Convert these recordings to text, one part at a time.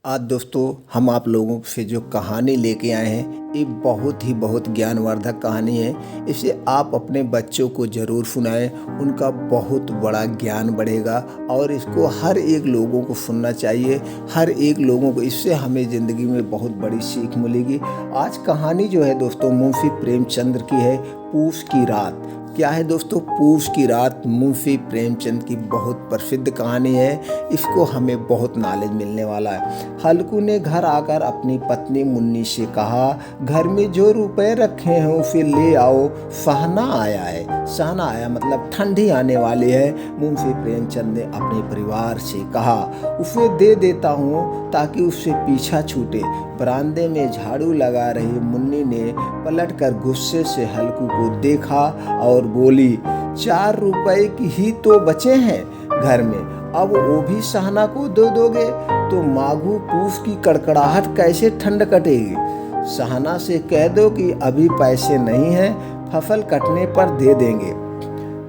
आज दोस्तों हम आप लोगों से जो कहानी लेके आए हैं ये बहुत ज्ञानवर्धक कहानी है। इसे आप अपने बच्चों को ज़रूर सुनाएं, उनका बहुत बड़ा ज्ञान बढ़ेगा और इसको हर एक लोगों को सुनना चाहिए। हर एक लोगों को इससे हमें ज़िंदगी में बहुत बड़ी सीख मिलेगी। आज कहानी जो है दोस्तों मुंशी प्रेमचंद्र की है, पूस की रात। क्या है दोस्तों, पूस की रात मुंशी प्रेमचंद की बहुत प्रसिद्ध कहानी है। इसको हमें बहुत नॉलेज मिलने वाला है। हल्कू ने घर आकर अपनी पत्नी मुन्नी से कहा, घर में जो रुपए रखे हैं उसे ले आओ, सहना आया है। सहना आया मतलब ठंडी आने वाली है। मुंशी प्रेमचंद ने अपने परिवार से कहा, उसे दे देता हूँ ताकि उससे पीछा छूटे। बरामदे में झाड़ू लगा रही मुन्नी ने पलटकर गुस्से से हल्कू को देखा और बोली, 4 रुपए की ही तो बचे हैं घर में, अब वो भी सहना को दे दोगे तो माघू पूस की कड़कड़ाहट कैसे ठंड कटेगी। सहना से कह दो कि अभी पैसे नहीं हैं, फसल कटने पर दे देंगे।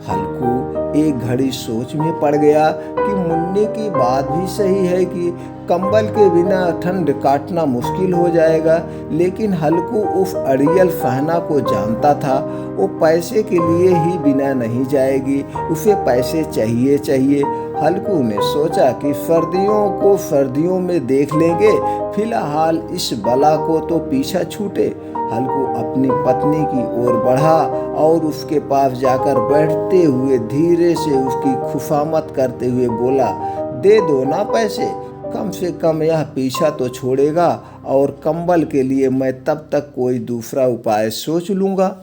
हल्कू एक घड़ी सोच में पड़ गया कि मुन्नी की बात भी सही है कि कंबल के बिना ठंड काटना मुश्किल हो जाएगा। लेकिन हल्कू उस अड़ियल सहना को जानता था, वो पैसे के लिए ही बिना नहीं जाएगी, उसे पैसे चाहिए। हल्कू ने सोचा कि सर्दियों को सर्दियों में देख लेंगे, फिलहाल इस बला को तो पीछा छूटे। हल्कू अपनी पत्नी की ओर बढ़ा और उसके पास जाकर बैठते हुए धीरे से उसकी खुशामद करते हुए बोला, दे दो ना पैसे, कम से कम यह पीछा तो छोड़ेगा और कंबल के लिए मैं तब तक कोई दूसरा उपाय सोच लूँगा।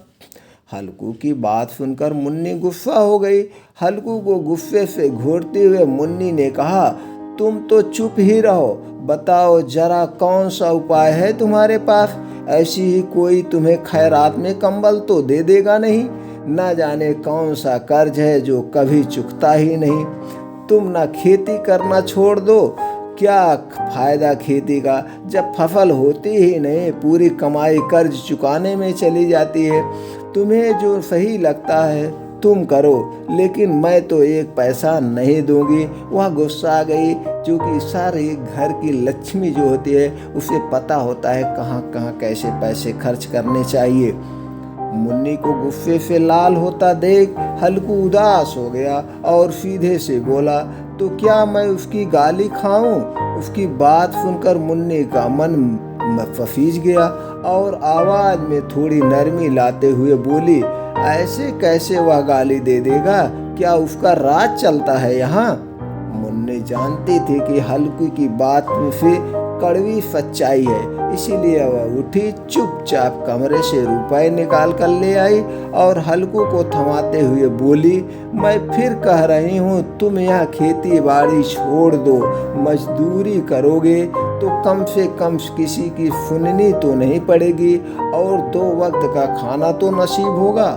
हल्कू की बात सुनकर मुन्नी गुस्सा हो गई। हल्कू को गुस्से से घूरते हुए मुन्नी ने कहा, तुम तो चुप ही रहो, बताओ जरा कौन सा उपाय है तुम्हारे पास। ऐसी ही कोई तुम्हें खैरात में कंबल तो दे देगा नहीं। न जाने कौन सा कर्ज है जो कभी चुकता ही नहीं। तुम ना खेती करना छोड़ दो, क्या फायदा खेती का जब फसल होती ही नहीं, पूरी कमाई कर्ज चुकाने में चली जाती है। तुम्हें जो सही लगता है तुम करो, लेकिन मैं तो एक पैसा नहीं दूंगी। वह गुस्सा आ गई, क्योंकि सारे घर की लक्ष्मी जो होती है उसे पता होता है कहाँ कहाँ कैसे पैसे खर्च करने चाहिए। मुन्नी को गुस्से से लाल होता देख हल्कू उदास हो गया और सीधे से बोला, तो क्या मैं उसकी गाली खाऊं। उसकी बात सुनकर मुन्नी का मन फसीज गया और आवाज में थोड़ी नरमी लाते हुए बोली, ऐसे कैसे वह गाली दे देगा, क्या उसका राज चलता है यहाँ। मुन्नी जानती थी कि हल्कू की बात में से कड़वी सच्चाई है, इसीलिए वह उठी, चुपचाप कमरे से रुपए निकाल कर ले आई और हल्कू को थमाते हुए बोली, मैं फिर कह रही हूँ तुम यह खेती बाड़ी छोड़ दो। मजदूरी करोगे तो कम से कम किसी की सुननी तो नहीं पड़ेगी और 2 वक्त का खाना तो नसीब होगा।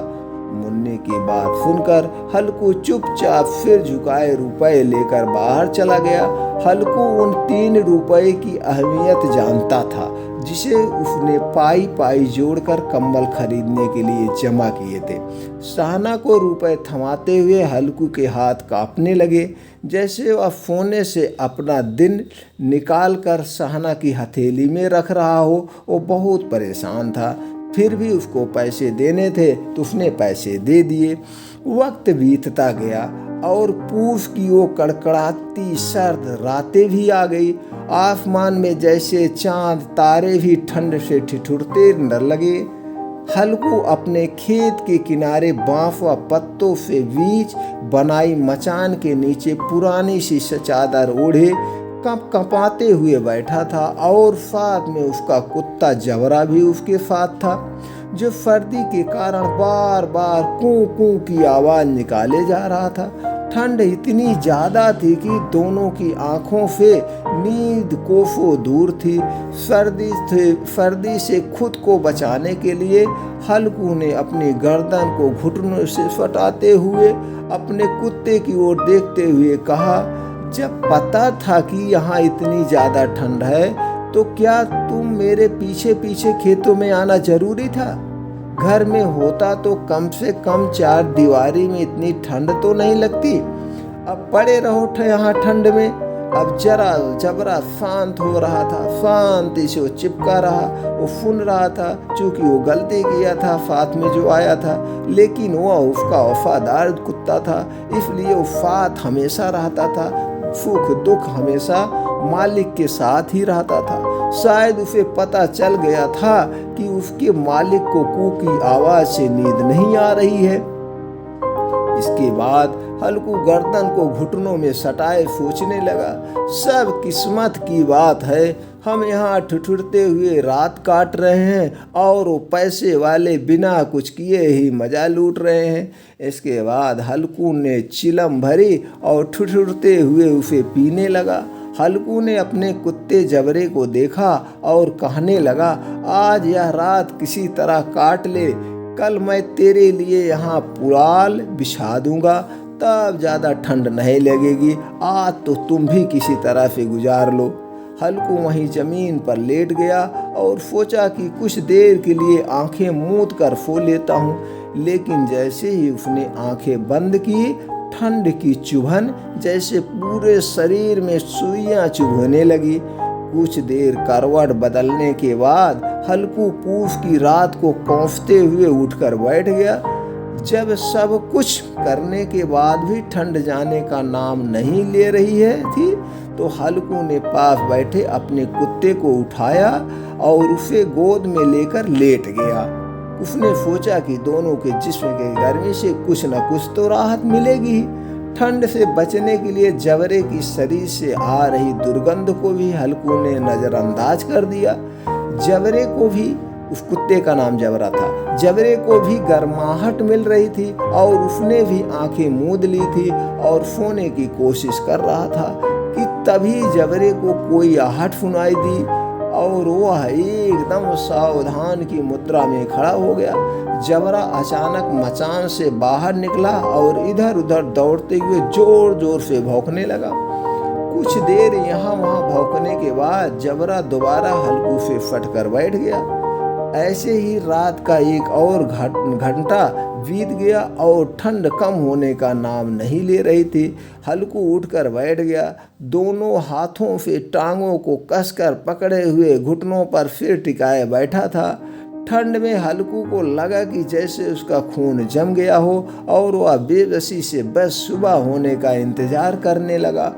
मुन्नी की बात सुनकर हल्कू चुपचाप सिर झुकाए रुपए लेकर बाहर चला गया। हल्कू उन 3 रुपए की अहमियत जानता था जिसे उसने पाई जोड़कर कंबल खरीदने के लिए जमा किए थे। सहना को रुपए थमाते हुए हल्कू के हाथ कांपने लगे, जैसे वह सोने से अपना दिन निकाल कर सहना की हथेली में रख रहा हो। वो बहुत परेशान था, फिर भी उसको पैसे देने थे तो उसने पैसे दे दिए। वक्त बीतता गया और पूस की वो कड़कड़ाती सर्द रातें भी आ गई। आसमान में जैसे चांद तारे भी ठंड से ठिठुरते न लगे। हल्कू अपने खेत के किनारे बांस व पत्तों से बीच बनाई मचान के नीचे पुरानी सी चादर ओढ़े कंपाते हुए बैठा था और साथ में उसका कुत्ता जबरा भी उसके साथ था, जो सर्दी के कारण बार बार कूं कूं की आवाज निकाले जा रहा था। ठंड इतनी ज्यादा थी कि दोनों की आंखों से नींद कोसों दूर थी। सर्दी से खुद को बचाने के लिए हल्कू ने अपनी गर्दन को घुटनों से सटाते हुए अपने कुत्ते की ओर देखते हुए कहा, जब पता था कि यहाँ इतनी ज्यादा ठंड है तो क्या तुम मेरे पीछे पीछे खेतों में आना जरूरी था। घर में होता तो कम से कम 4 दीवारी में इतनी ठंड तो नहीं लगती। अब पड़े रहो यहाँ ठंड में। अब जरा जबरा शांत हो रहा था, शांति से वो चिपका रहा, वो सुन रहा था। चूंकि वो गलती किया था साथ में जो आया था, लेकिन वह उसका वफादार कुत्ता था, इसलिए वो साथ हमेशा रहता था। सुख दुख हमेशा मालिक के साथ ही रहता था। शायद उसे पता चल गया था कि उसके मालिक को कू की आवाज से नींद नहीं आ रही है। इसके बाद हल्कू गर्दन को घुटनों में सटाए सोचने लगा, सब किस्मत की बात है। हम यहाँ ठिठुरते हुए रात काट रहे हैं और वो पैसे वाले बिना कुछ किए ही मजा लूट रहे हैं। इसके बाद हल्कू ने चिलम भरी और ठिठुरते हुए उसे पीने लगा। हल्कू ने अपने कुत्ते जबरे को देखा और कहने लगा, आज यह रात किसी तरह काट ले, कल मैं तेरे लिए यहाँ पुआल बिछा दूंगा, तब ज़्यादा ठंड नहीं लगेगी। आज तो तुम भी किसी तरह से गुजार लो। हल्कू वहीं जमीन पर लेट गया और सोचा कि कुछ देर के लिए आंखें मूंद कर सो लेता हूँ। लेकिन जैसे ही उसने आंखें बंद की, ठंड की चुभन जैसे पूरे शरीर में सुइयां चुभने लगी। कुछ देर करवट बदलने के बाद हल्कू पूस की रात को कौंसते हुए उठकर बैठ गया। जब सब कुछ करने के बाद भी ठंड जाने का नाम नहीं ले रही थी, तो हल्कू ने पास बैठे अपने कुत्ते को उठाया और उसे गोद में लेकर लेट गया। उसने सोचा कि दोनों के जिस्म के गर्मी से कुछ न कुछ तो राहत मिलेगी। ठंड से बचने के लिए जबरे की शरीर से आ रही दुर्गंध को भी हल्कू ने नजरअंदाज कर दिया। जबरे को भी, उस कुत्ते का नाम जबरा था, जबरे को भी गर्माहट मिल रही थी और उसने भी आंखें मूंद ली थी और सोने की कोशिश कर रहा था कि तभी जबरे को कोई आहट सुनाई दी और वह एकदम सावधान की मुद्रा में खड़ा हो गया। जबरा अचानक मचान से बाहर निकला और इधर उधर दौड़ते हुए जोर जोर से भौंकने लगा। कुछ देर यहाँ वहाँ भौंकने के बाद जबरा दोबारा हल्कू से फटकर बैठ गया। ऐसे ही रात का एक और घंटा बीत गया और ठंड कम होने का नाम नहीं ले रही थी। हल्कू उठकर बैठ गया, दोनों हाथों से टांगों को कसकर पकड़े हुए घुटनों पर सिर टिकाए बैठा था। ठंड में हल्कू को लगा कि जैसे उसका खून जम गया हो और वह बेबसी से बस सुबह होने का इंतजार करने लगा।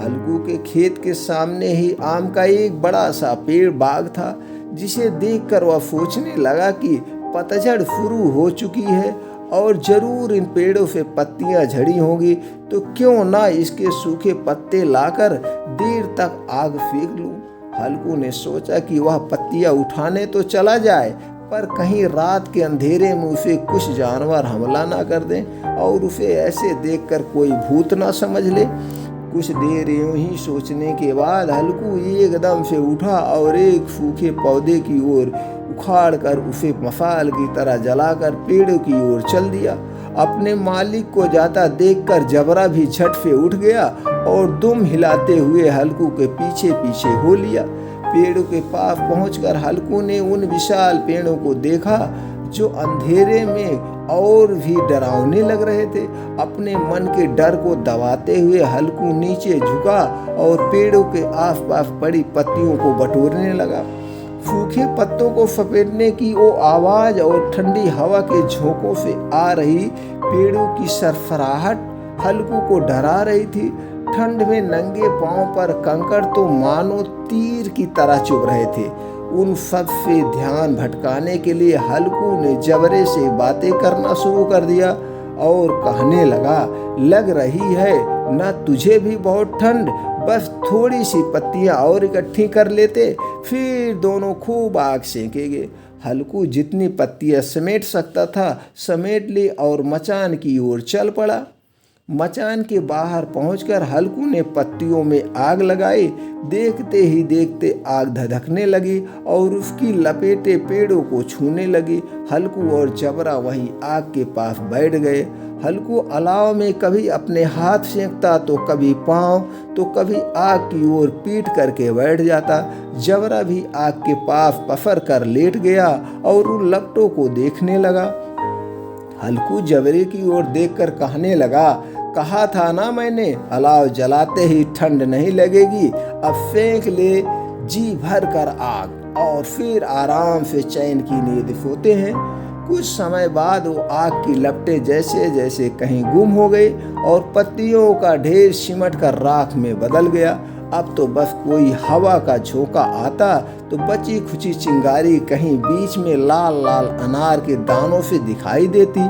हल्कू के खेत के सामने ही आम का एक बड़ा सा पेड़ बाग था, जिसे देखकर वह सोचने लगा कि पतझड़ शुरू हो चुकी है और जरूर इन पेड़ों से पत्तियां झड़ी होंगी, तो क्यों ना इसके सूखे पत्ते लाकर देर तक आग फेंक लूं। हल्कू ने सोचा कि वह पत्तियां उठाने तो चला जाए, पर कहीं रात के अंधेरे में उसे कुछ जानवर हमला ना कर दें और उसे ऐसे देखकर कोई भूत ना समझ ले। कुछ देर यूं ही सोचने के बाद हल्कू एकदम से उठा और एक सूखे पौधे की ओर उखाड़ कर उसे मसाल की तरह जलाकर पेड़ की ओर चल दिया। अपने मालिक को जाता देखकर जबरा भी झट से उठ गया और दुम हिलाते हुए हल्कू के पीछे पीछे हो लिया। पेड़ों के पास पहुंचकर हल्कू ने उन विशाल पेड़ों को देखा जो अंधेरे में और भी डरावने लग रहे थे। अपने मन के डर को दबाते हुए हल्कू नीचे झुका और पेड़ों के आसपास पड़ी पत्तियों को बटोरने लगा। सूखे पत्तों को सपेटने की वो आवाज और ठंडी हवा के झोंकों से आ रही पेड़ों की सरसराहट हल्कू को डरा रही थी। ठंड में नंगे पांव पर कंकड़ तो मानो तीर की तरह चुभ रहे थे। उन सब से ध्यान भटकाने के लिए हल्कू ने जबरे से बातें करना शुरू कर दिया और कहने लगा, लग रही है ना तुझे भी बहुत ठंड, बस थोड़ी सी पत्तियां और इकट्ठी कर लेते, फिर दोनों खूब आग सेकेंगे। हल्कू जितनी पत्तियां समेट सकता था समेट ली और मचान की ओर चल पड़ा। मचान के बाहर पहुंचकर हल्कू ने पत्तियों में आग लगाई। देखते ही देखते आग धधकने लगी और उसकी लपेटें पेड़ों को छूने लगी। हल्कू और जबरा वहीं आग के पास बैठ गए। हल्कू अलाव में कभी अपने हाथ सेंकता तो कभी पांव तो कभी आग की ओर पीठ करके बैठ जाता। जबरा भी आग के पास पसर कर लेट गया और उन लपटों को देखने लगा। हल्कू जबरे की ओर देखकर कहने लगा, कहा था ना मैंने, अलाव जलाते ही ठंड नहीं लगेगी। अब फेंक ले जी भर कर आग और फिर आराम से चैन की नींद सोते हैं। कुछ समय बाद वो आग की लपटें जैसे जैसे कहीं गुम हो गई और पत्तियों का ढेर सिमट कर राख में बदल गया। अब तो बस कोई हवा का झोंका आता तो बची खुची चिंगारी कहीं बीच में लाल लाल अनार के दानों से दिखाई देती।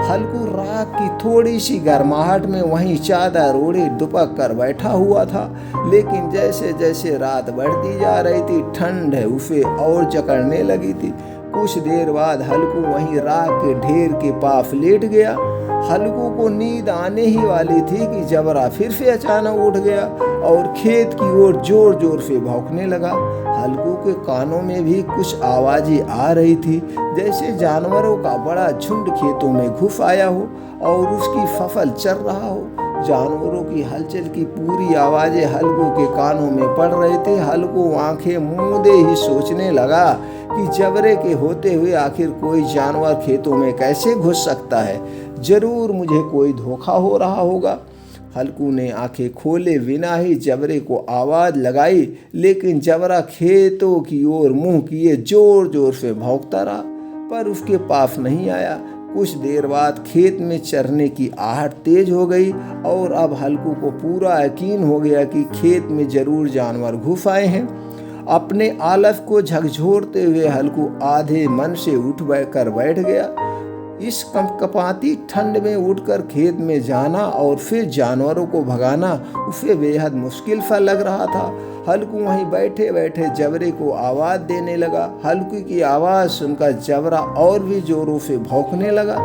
हल्कू राख की थोड़ी सी गर्माहट में वहीं चादर ओढ़े दुपक कर बैठा हुआ था, लेकिन जैसे जैसे रात बढ़ती जा रही थी ठंड उसे और जकड़ने लगी थी। कुछ देर बाद हल्कू वहीं राख के ढेर के पास लेट गया। हल्कू को नींद आने ही वाली थी कि जबरा फिर से अचानक उठ गया और खेत की ओर जोर जोर से भौंकने लगा। हल्कू के कानों में भी कुछ आवाजें आ रही थी, जैसे जानवरों का बड़ा झुंड खेतों में घुस आया हो और उसकी फसल चर रहा हो। जानवरों की हलचल की पूरी आवाजें हल्कू के कानों में पड़ रही थी। हल्कू आंखें मूंदे ही सोचने लगा कि जबरे के होते हुए आखिर कोई जानवर खेतों में कैसे घुस सकता है। जरूर मुझे कोई धोखा हो रहा होगा। हल्कू ने आंखें खोले बिना ही जबरे को आवाज लगाई, लेकिन जबरा खेतों की ओर मुंह किए जोर जोर से भौंकता रहा, पर उसके पास नहीं आया। कुछ देर बाद खेत में चरने की आहट तेज हो गई और अब हल्कू को पूरा यकीन हो गया कि खेत में जरूर जानवर घुस आए हैं। अपने आलस को झकझोरते हुए हल्कू आधे मन से उठ कर बैठ गया। इस कंपकपाती ठंड में उठकर खेत में जाना और फिर जानवरों को भगाना उसे बेहद मुश्किल सा लग रहा था। हल्कू वहीं बैठे बैठे जबरे को आवाज देने लगा। हल्कू की आवाज सुनकर जबरा और भी जोरों से भौंकने लगा।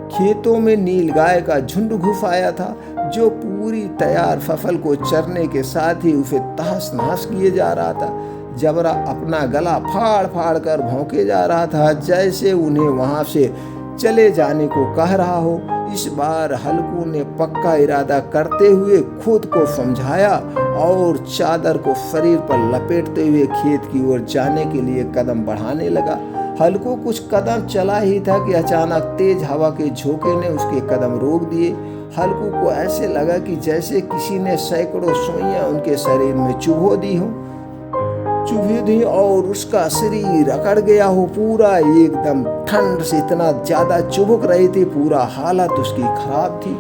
खेतों में नीलगाय का झुंड घुस आया था, जो पूरी तैयार फसल को चरने के साथ ही उसे तहस नहस किए जा रहा था। जबरा अपना गला फाड़ फाड़ कर भौंके जा रहा था, जैसे उन्हें वहां से चले जाने को कह रहा हो। इस बार हल्कू ने पक्का इरादा करते हुए खुद को समझाया और चादर को शरीर पर लपेटते हुए खेत की ओर जाने के लिए कदम बढ़ाने लगा। हल्कू कुछ कदम चला ही था कि अचानक तेज हवा के झोंके ने उसके कदम रोक दिए। हल्कू को ऐसे लगा कि जैसे किसी ने सैकड़ों सुइयां उनके शरीर में चुभो दी और उसका शरीर अकड़ गया हो। पूरा एकदम ठंड से इतना ज्यादा चुभक रही थी, पूरा हालत उसकी खराब थी।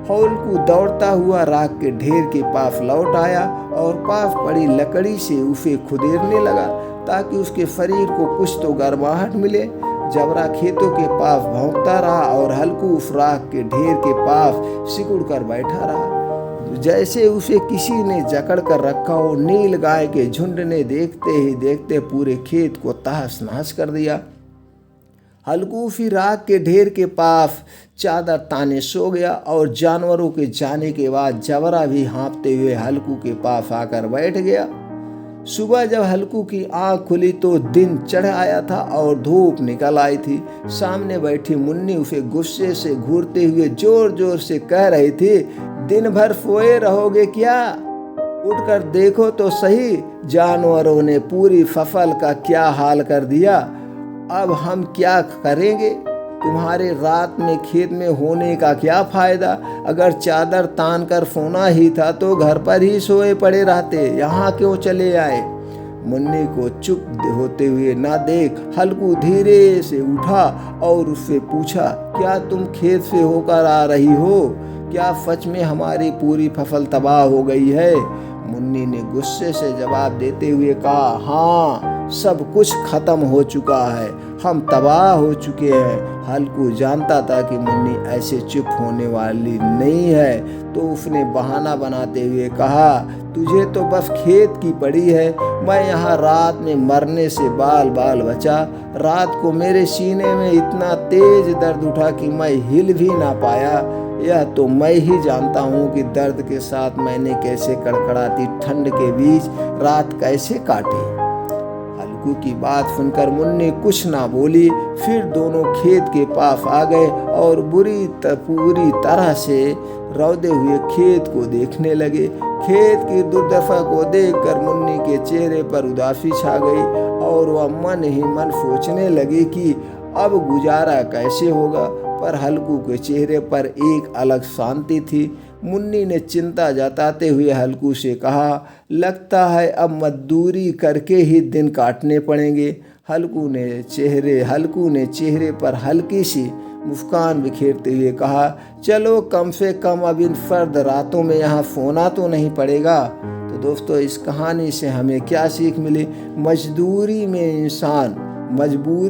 हल्कू दौड़ता हुआ राख के ढेर के पास लौट आया और पास पड़ी लकड़ी से उसे खुदेरने लगा ताकि उसके शरीर को कुछ तो गर्माहट मिले। जबरा खेतों के पास भौंकता रहा और हल्कू उस राख के ढेर के पास सिकुड़ कर बैठा रहा, जैसे उसे किसी ने जकड़ कर रखा हो। नील गाय के झुंड ने देखते ही देखते पूरे खेत को तहस नहस कर दिया। हल्कू फिर राख के ढेर के पास चादर ताने सो गया और जानवरों के जाने के बाद जबरा भी हाँफते हुए हल्कू के पास आकर बैठ गया। सुबह जब हल्कू की आंख खुली तो दिन चढ़ आया था और धूप निकल आई थी। सामने बैठी मुन्नी उसे गुस्से से घूरते हुए जोर जोर से कह रही थी, दिन भर सोए रहोगे क्या? उठकर देखो तो सही, जानवरों ने पूरी फसल का क्या हाल कर दिया। अब हम क्या करेंगे? तुम्हारे रात में खेत में होने का क्या फायदा? अगर चादर तान कर सोना ही था तो घर पर ही सोए पड़े रहते, यहाँ क्यों चले आए? मुन्नी को चुप होते हुए ना देख हल्कू धीरे से उठा और उससे पूछा, क्या तुम खेत से होकर आ रही हो? क्या सच में हमारी पूरी फसल तबाह हो गई है? मुन्नी ने गुस्से से जवाब देते हुए कहा, हाँ, सब कुछ खत्म हो चुका है, हम तबाह हो चुके हैं। हल्कू जानता था कि मुन्नी ऐसे चुप होने वाली नहीं है, तो उसने बहाना बनाते हुए कहा, तुझे तो बस खेत की पड़ी है। मैं यहाँ रात में मरने से बाल बाल बचा। रात को मेरे सीने में इतना तेज दर्द उठा कि मैं हिल भी ना पाया। यह तो मैं ही जानता हूँ कि दर्द के साथ मैंने कैसे कड़कड़ाती ठंड के बीच रात कैसे काटी। हल्कू की बात सुनकर मुन्नी कुछ ना बोली। फिर दोनों खेत के पास आ गए और पूरी तरह से रौदे हुए खेत को देखने लगे। खेत की दुर्दशा को देखकर मुन्नी के चेहरे पर उदासी छा गई और वह मन ही मन सोचने लगी कि अब गुजारा कैसे होगा। पर हल्कू के चेहरे पर एक अलग शांति थी। मुन्नी ने चिंता जताते हुए हल्कू से कहा, लगता है अब मजदूरी करके ही दिन काटने पड़ेंगे। हल्कू ने चेहरे पर हल्की सी मुस्कान बिखेरते हुए कहा, चलो कम से कम अब इन सर्द रातों में यहाँ सोना तो नहीं पड़ेगा। तो दोस्तों, इस कहानी से हमें क्या सीख मिली? मजबूरी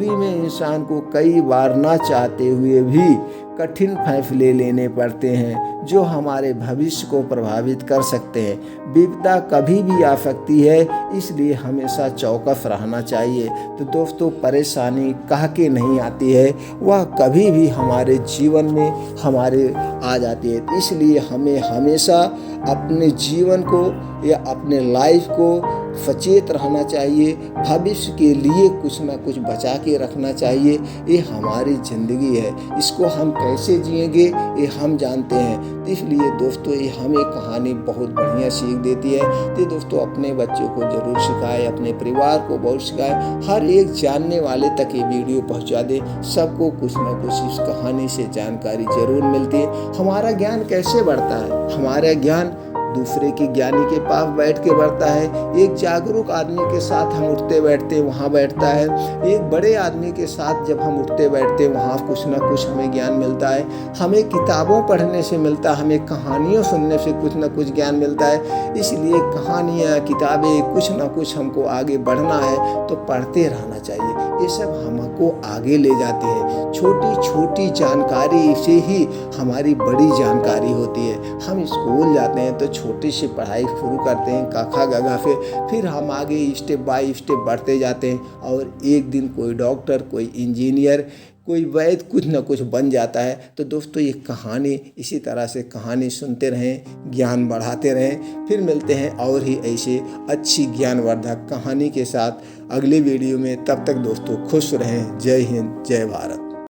में इंसान को कई बार ना चाहते हुए भी कठिन फैसले लेने पड़ते हैं जो हमारे भविष्य को प्रभावित कर सकते हैं। विपदा कभी भी आ सकती है, इसलिए हमेशा चौकस रहना चाहिए। तो दोस्तों, परेशानी कह के नहीं आती है, वह कभी भी हमारे जीवन में हमारे आ जाती है। इसलिए हमें हमेशा अपने जीवन को या अपने लाइफ को सचेत रहना चाहिए। भविष्य के लिए कुछ ना कुछ बचा के रखना चाहिए। ये हमारी ज़िंदगी है, इसको हम कैसे जिएंगे ये हम जानते हैं। तो इसलिए दोस्तों, ये हमें कहानी बहुत बढ़िया सीख देती है। तो दोस्तों, अपने बच्चों को ज़रूर सिखाएं, अपने परिवार को बहुत सिखाएं, हर एक जानने वाले तक ये वीडियो पहुंचा दें। सबको कुछ ना कुछ इस कहानी से जानकारी ज़रूर मिलती है। हमारा ज्ञान कैसे बढ़ता है? हमारा ज्ञान दूसरे के ज्ञानी के पास बैठ के बढ़ता है। एक जागरूक आदमी के साथ हम उठते बैठते वहाँ बैठता है। एक बड़े आदमी के साथ जब हम उठते बैठते वहाँ कुछ ना कुछ हमें ज्ञान मिलता है। हमें किताबों पढ़ने से मिलता है, हमें कहानियों सुनने से कुछ ना कुछ ज्ञान मिलता है। इसलिए कहानियाँ, किताबें, कुछ ना कुछ हमको आगे बढ़ना है तो पढ़ते रहना चाहिए। ये सब हमको आगे ले जाते हैं। छोटी छोटी जानकारी से ही हमारी बड़ी जानकारी होती है। हम स्कूल जाते हैं तो छोटी सी पढ़ाई शुरू करते हैं काखा गगा से, फिर हम आगे स्टेप बाय स्टेप बढ़ते जाते हैं और एक दिन कोई डॉक्टर, कोई इंजीनियर, कोई वैद्य, कुछ ना कुछ बन जाता है। तो दोस्तों, ये कहानी इसी तरह से कहानी सुनते रहें, ज्ञान बढ़ाते रहें। फिर मिलते हैं और ही ऐसे अच्छी ज्ञानवर्धक कहानी के साथ अगले वीडियो में। तब तक दोस्तों खुश रहें। जय हिंद, जय भारत।